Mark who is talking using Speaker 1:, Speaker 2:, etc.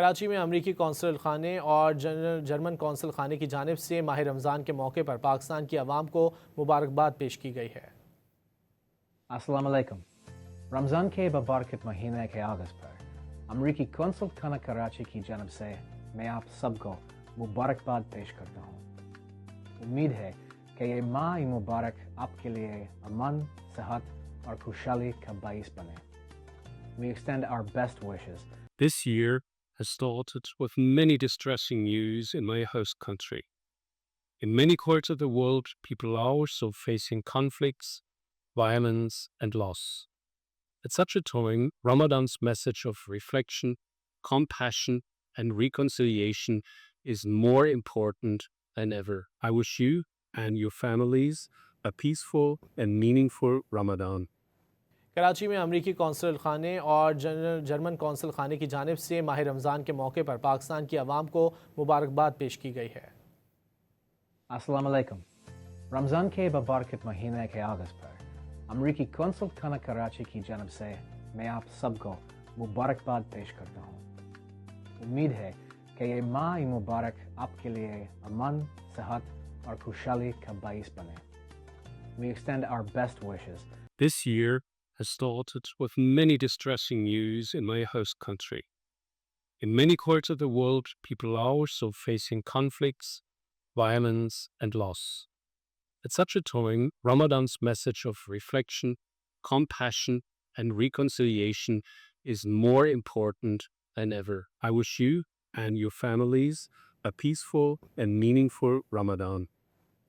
Speaker 1: कराची में अमरीकी कौंसल खाने और जर्मन कौंसल खाने की जानिब से माह रमज़ान के मौके पर पाकिस्तान की आवाम को मुबारकबाद पेश की गई है।
Speaker 2: अस्सलाम वालेकुम। रमज़ान के मुबारक महीने के आगाज़ पर अमरीकी कौंसल खाना कराची की जानिब से मैं आप सबको मुबारकबाद पेश करता हूँ। उम्मीद है कि ये माह मुबारक आपके लिए अमन, सेहत और खुशहाली का बाइस बने। We extend our best wishes.
Speaker 3: This year has started with many distressing news in my host country. In many parts of the world, people are also facing conflicts, violence, and loss. At such a time, Ramadan's message of reflection, compassion, and reconciliation is more important than ever. I wish you and your families a peaceful and meaningful Ramadan.
Speaker 1: Karachi में अमरीकी council खाने और German council खाने की जानिब से माह रमज़ान के मौके पर पाकिस्तान की आवाम को मुबारकबाद पेश की गई है।
Speaker 2: अस्सलाम वालेकुम। रमज़ान के मुबारक महीने के आगाज़ पर अमरीकी कौंसल खाना कराची की जानिब से मैं आप सबको मुबारकबाद पेश करता हूँ। उम्मीद है कि ये माह मुबारक आपके लिए अमन, सेहत और खुशहाली का बाइस बने। We extend our best wishes.
Speaker 3: This year has started with many distressing news in my host country. In many parts of the world, people are also facing conflicts, violence, and loss. At such a time, Ramadan's message of reflection, compassion, and reconciliation is more important than ever. I wish you and your families a peaceful and meaningful Ramadan.